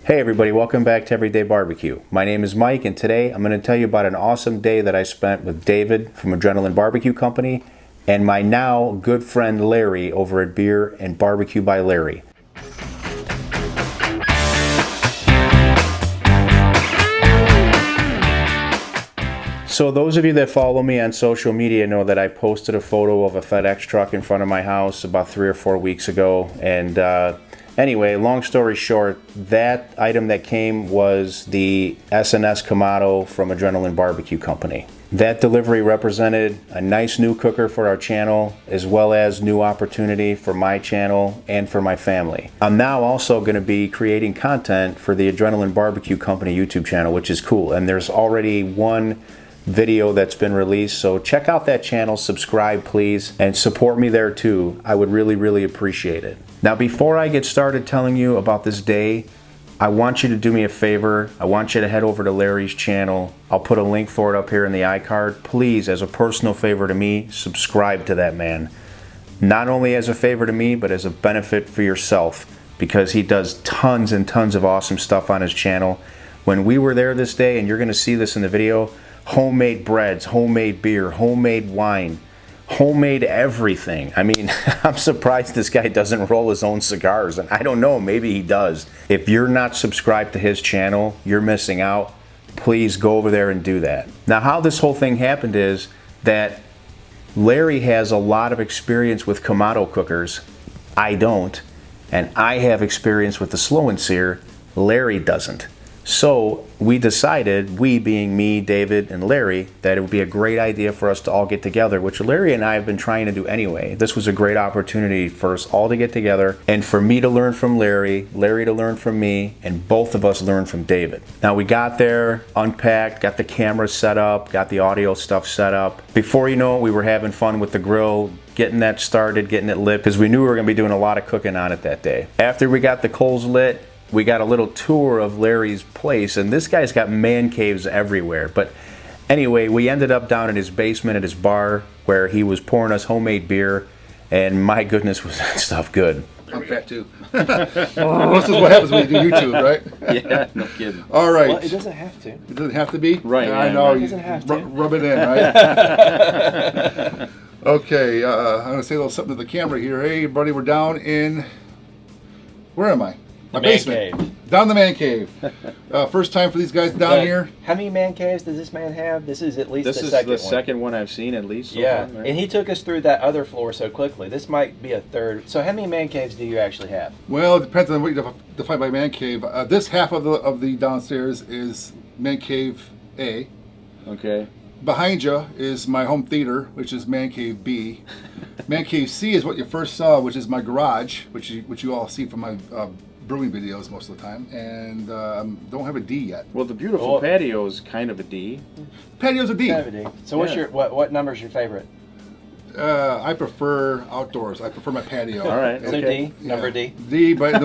Hey everybody, welcome back to Everyday Barbecue. My name is Mike and today I'm going to tell you about an awesome day that I spent with David from Adrenaline Barbecue Company and my now good friend Larry over at Beer-N-BBQ By Larry. So those of you that follow me on social media know that I posted a photo of a FedEx truck in front of my house about 3 or 4 weeks ago, and anyway, long story short, that item that came was the Sear Kamado from Adrenaline Barbecue Company. That delivery represented a nice new cooker for our channel, as well as new opportunity for my channel and for my family. I'm now also going to be creating content for the Adrenaline Barbecue Company YouTube channel, which is cool, and there's already one video that's been released, so check out that channel, subscribe please, and support me there too. I would really appreciate it. Now before I get started telling you about this day, I want you to do me a favor. I want you to head over to Larry's channel. I'll put a link for it up here in the iCard. Please, as a personal favor to me, subscribe to that man. Not only as a favor to me, but as a benefit for yourself, because he does tons and tons of awesome stuff on his channel. When we were there this day, and you're going to see this in the video, homemade breads, homemade beer, homemade wine, homemade everything. I mean, I'm surprised this guy doesn't roll his own cigars, and I don't know, maybe he does. If you're not subscribed to his channel, you're missing out. Please go over there and do that. Now, how this whole thing happened is that Larry has a lot of experience with Kamado cookers. I don't, and I have experience with the slow and sear. Larry doesn't. So we decided, we being me, David, and Larry, that it would be a great idea for us to all get together, which Larry and I have been trying to do anyway. This was a great opportunity for us all to get together and for me to learn from Larry, Larry to learn from me, and both of us learn from David. Now we got there, unpacked, got the camera set up, got the audio stuff set up. Before you know it, we were having fun with the grill, getting that started, getting it lit, because we knew we were going to be doing a lot of cooking on it that day. After we got the coals lit, we got a little tour of Larry's place, and this guy's got man caves everywhere. But anyway, we ended up down in his basement at his bar where he was pouring us homemade beer, and my goodness, was that stuff good. I'm fat too. This is what happens when you do YouTube, right? Yeah, no kidding. All right. Well, it doesn't have to. It doesn't have to be? Right. Yeah, I know. It doesn't have to. Rub it in, right? Okay, I'm going to say a little something to the camera here. Hey, everybody, we're down in... Where am I? My basement. Cave. Down in the man cave. First time for these guys down here. How many man caves does this man have? This is at least This the is second the one. second one I've seen at least so Yeah, far, right? and he took us through that other floor so quickly. This might be a third. So how many man caves do you actually have? Well, it depends on what you define by man cave. This half of the downstairs is man cave A. Okay. Behind you is my home theater, which is Man Cave B. Man Cave C is what you first saw, which is my garage, which you all see from my brewing videos most of the time, and don't have a D yet. Well, the beautiful patio is kind of a D. Patio's a D. Kind of a D. So what's your what number's your favorite? I prefer outdoors. I prefer my patio. All right. So Okay. D, number D. D, but in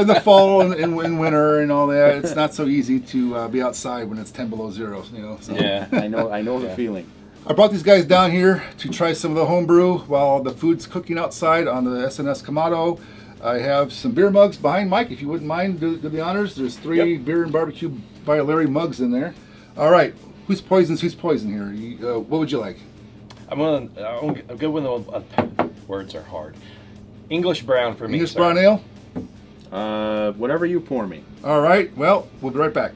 the fall and winter and all that, it's not so easy to be outside when it's 10 below zero. You know. So. Yeah. I know the feeling. I brought these guys down here to try some of the home brew while the food's cooking outside on the Sear Kamado. I have some beer mugs behind Mike, if you wouldn't mind, do the honors. There's 3 Beer-N-BBQ By Larry mugs in there. All right, who's poison here? What would you like? I'm good with the words are hard. English brown for me. English sir. brown ale? Whatever you pour me. All right, well, we'll be right back.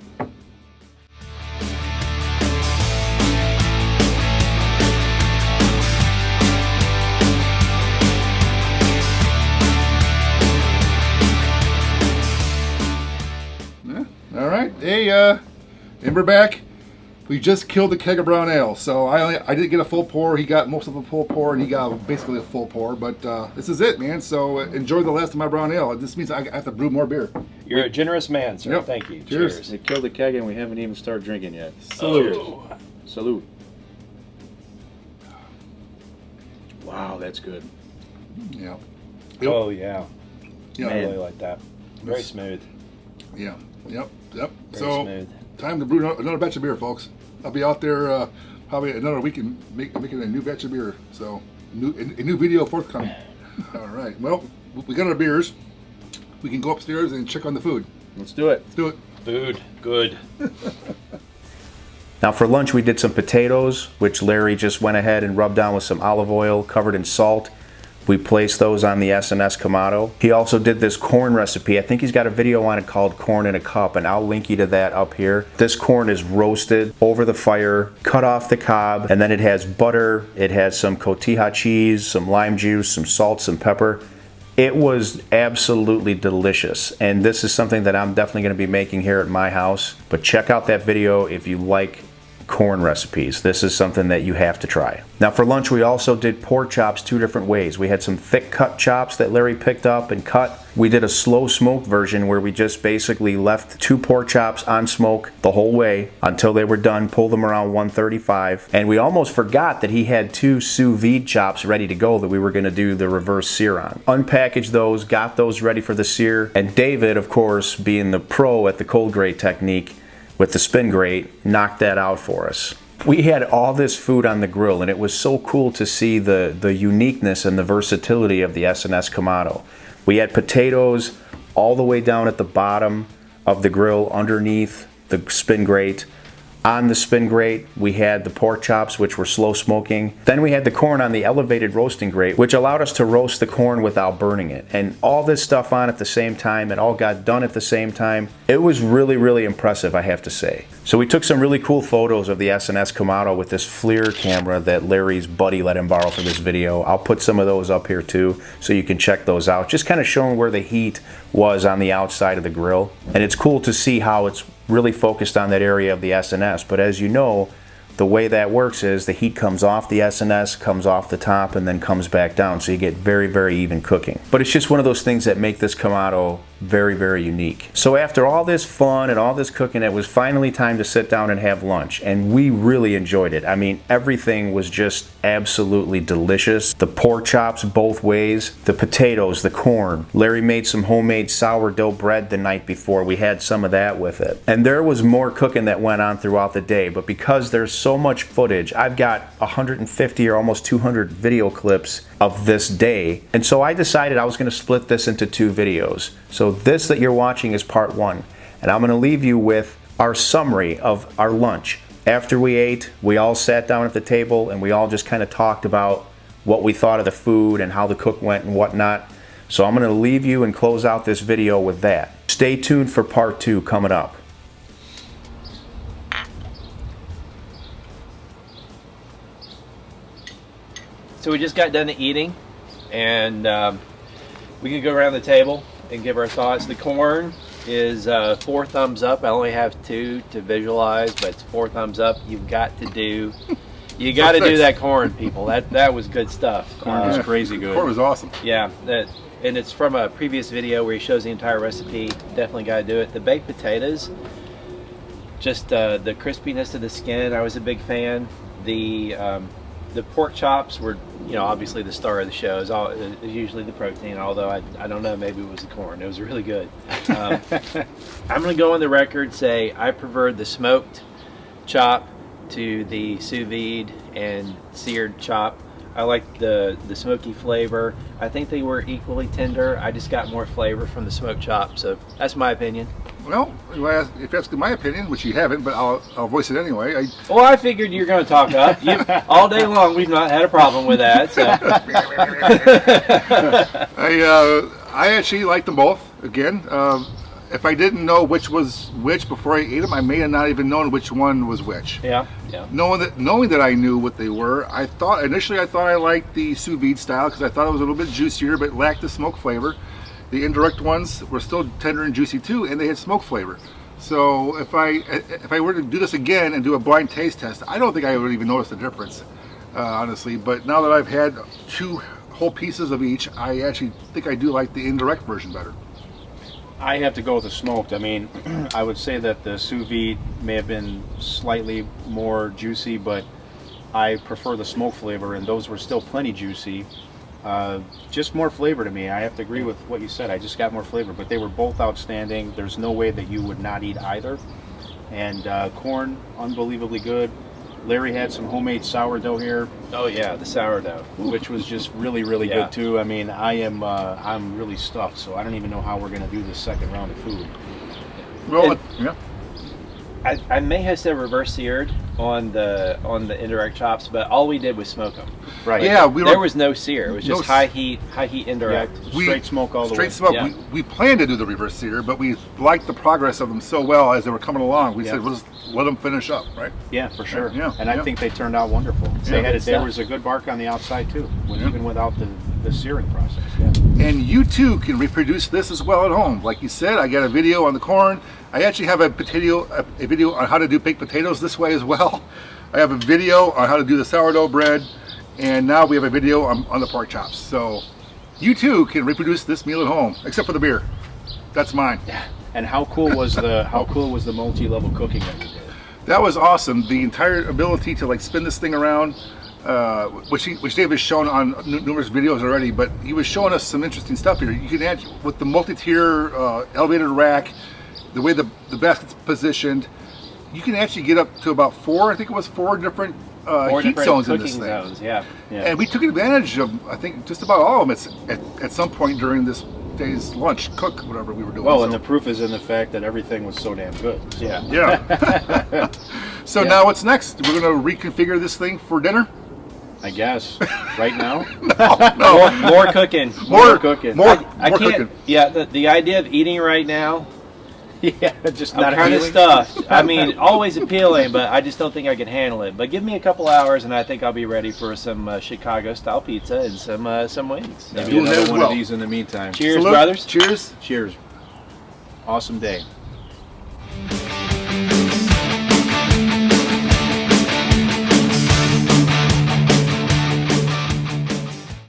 All right, hey, and we're back. We just killed the keg of brown ale, so I didn't get a full pour. He got most of a full pour, and he got basically a full pour. But this is it, man. So enjoy the last of my brown ale. This means I have to brew more beer. You're a generous man, sir. Yep. Thank you. Cheers. They killed the keg and we haven't even started drinking yet. Salute. Oh. Salute. Wow, that's good. Yeah. Oh yeah. Yeah. I really like that. Very smooth. Yeah. Yep. Very smooth. Time to brew another batch of beer, folks. I'll be out there probably another week and making a new batch of beer. So a new video forthcoming. All right. Well, we got our beers. we can go upstairs and check on the food. Let's do it. Let's do it. Food, good. Now for lunch we did some potatoes, which Larry just went ahead and rubbed down with some olive oil covered in salt. We placed those on the S&S Kamado. He also did this corn recipe. I think he's got a video on it called Corn in a Cup, and I'll link you to that up here. This corn is roasted over the fire, cut off the cob, and then it has butter, it has some cotija cheese, some lime juice, some salt, some pepper. It was absolutely delicious, and this is something that I'm definitely going to be making here at my house. But check out that video if you like corn recipes. This is something that you have to try. Now for lunch we also did pork chops 2 different ways. We had some thick cut chops that Larry picked up and cut. We did a slow smoked version where we just basically left 2 pork chops on smoke the whole way until they were done, pulled them around 135, and we almost forgot that he had 2 sous vide chops ready to go that we were going to do the reverse sear on. Unpackaged those, got those ready for the sear, and David, of course, being the pro at the cold grate technique with the spin grate, knocked that out for us. We had all this food on the grill, and it was so cool to see the uniqueness and the versatility of the S&S Kamado. We had potatoes all the way down at the bottom of the grill underneath the spin grate. On the spin grate, we had the pork chops, which were slow smoking. Then we had the corn on the elevated roasting grate, which allowed us to roast the corn without burning it. And all this stuff on at the same time, it all got done at the same time. It was really, really impressive, I have to say. So we took some really cool photos of the S&S Kamado with this FLIR camera that Larry's buddy let him borrow for this video. I'll put some of those up here too, so you can check those out. Just kind of showing where the heat was on the outside of the grill. And it's cool to see how it's really focused on that area of the S&S, but as you know, the way that works is the heat comes off the S&S, comes off the top, and then comes back down, so you get very, very even cooking. But it's just one of those things that make this Kamado very, very unique. So after all this fun and all this cooking, it was finally time to sit down and have lunch, and we really enjoyed it. I mean, everything was just absolutely delicious. The pork chops both ways, the potatoes, the corn. Larry made some homemade sourdough bread the night before. We had some of that with it. And there was more cooking that went on throughout the day, but because there's so much footage, I've got 150 or almost 200 video clips of this day, and so I decided I was going to split this into 2 videos. So this that you're watching is part 1, and I'm going to leave you with our summary of our lunch. After we ate, we all sat down at the table and we all just kind of talked about what we thought of the food and how the cook went and whatnot. So I'm going to leave you and close out this video with that. Stay tuned for part 2 coming up. So we just got done eating, and we can go around the table and give our thoughts. The corn is 4 thumbs up. I only have 2 to visualize, but it's 4 thumbs up. You've got to do, you got to do that corn, people. That was good stuff. Corn was crazy good. Corn was awesome. Yeah, and it's from a previous video where he shows the entire recipe. Definitely got to do it. The baked potatoes, just the crispiness of the skin, I was a big fan. The pork chops were, you know, obviously the star of the show. Is usually the protein, although I don't know, maybe it was the corn. It was really good. I'm going to go on the record, say I preferred the smoked chop to the sous vide and seared chop. I like the smoky flavor. I think they were equally tender. I just got more flavor from the smoked chop, so that's my opinion. Well, if that's my opinion, which you haven't, but I'll voice it anyway. Well, I figured you were going to talk up. All day long, we've not had a problem with that. So. I actually like them both. Again, if I didn't know which was which before I ate them, I may have not even known which one was which. Yeah, yeah. Knowing that I knew what they were, initially I thought I liked the sous vide style because I thought it was a little bit juicier, but lacked the smoke flavor. The indirect ones were still tender and juicy too, and they had smoke flavor. So if I were to do this again and do a blind taste test, I don't think I would even notice the difference, honestly. But now that I've had 2 whole pieces of each, I actually think I do like the indirect version better. I have to go with the smoked. I mean, I would say that the sous vide may have been slightly more juicy, but I prefer the smoke flavor, and those were still plenty juicy. Just more flavor to me. I have to agree with what you said. I just got more flavor, but they were both outstanding. There's no way that you would not eat either. And corn, unbelievably good. Larry had some homemade sourdough here, Oh yeah, the sourdough. which was just really, really Yeah. good too. I mean, I'm really stuffed, so I don't even know how we're gonna do this second round of food. Well, And- yeah. I may have said reverse seared on the indirect chops, but all we did was smoke them. Right. Yeah, There was no sear. It was just No high heat Yeah. indirect. Straight smoke all the way. Straight smoke. Yeah. We planned to do the reverse sear, but we liked the progress of them so well as they were coming along. We Yeah. said, we'll just let them finish up, right? Yeah, for sure. Yeah, And I yeah. think they turned out wonderful. Yeah. There Stuff. was a good bark on the outside too, Yeah. even without the searing process. Yeah. And you too can reproduce this as well at home. Like you said, I got a video on the corn. I actually have a video on how to do baked potatoes this way as well. I have a video on how to do the sourdough bread, and now we have a video on the pork chops. So you too can reproduce this meal at home, except for the beer. That's mine. And how cool was the multi-level cooking that we did? That was awesome. The entire ability to like spin this thing around, which Dave has shown on numerous videos already, but he was showing us some interesting stuff here. You can add with the multi-tier elevated rack, the way the basket's positioned, you can actually get up to about four different Four heat different zones in cooking this thing. zones. Yeah. Yeah. And we took advantage of, I think, just about all of them at some point during this day's lunch, cook, whatever we were doing. Well, So- and the proof is in the fact that everything was so damn good. So. Yeah. yeah. So Yeah. now what's next? We're going to reconfigure this thing for dinner? I guess. Right now? More cooking. More cooking. More I can't. cooking. Yeah. The idea of eating right now, Yeah, just I'm not kind of appealing. stuffed. I mean, always appealing, but I just don't think I can handle it. But give me a couple hours, and I think I'll be ready for some Chicago-style pizza and some wings. Maybe Doing that another as one well. of these in the meantime. Cheers, Salute. brothers. Cheers. Cheers. Awesome day.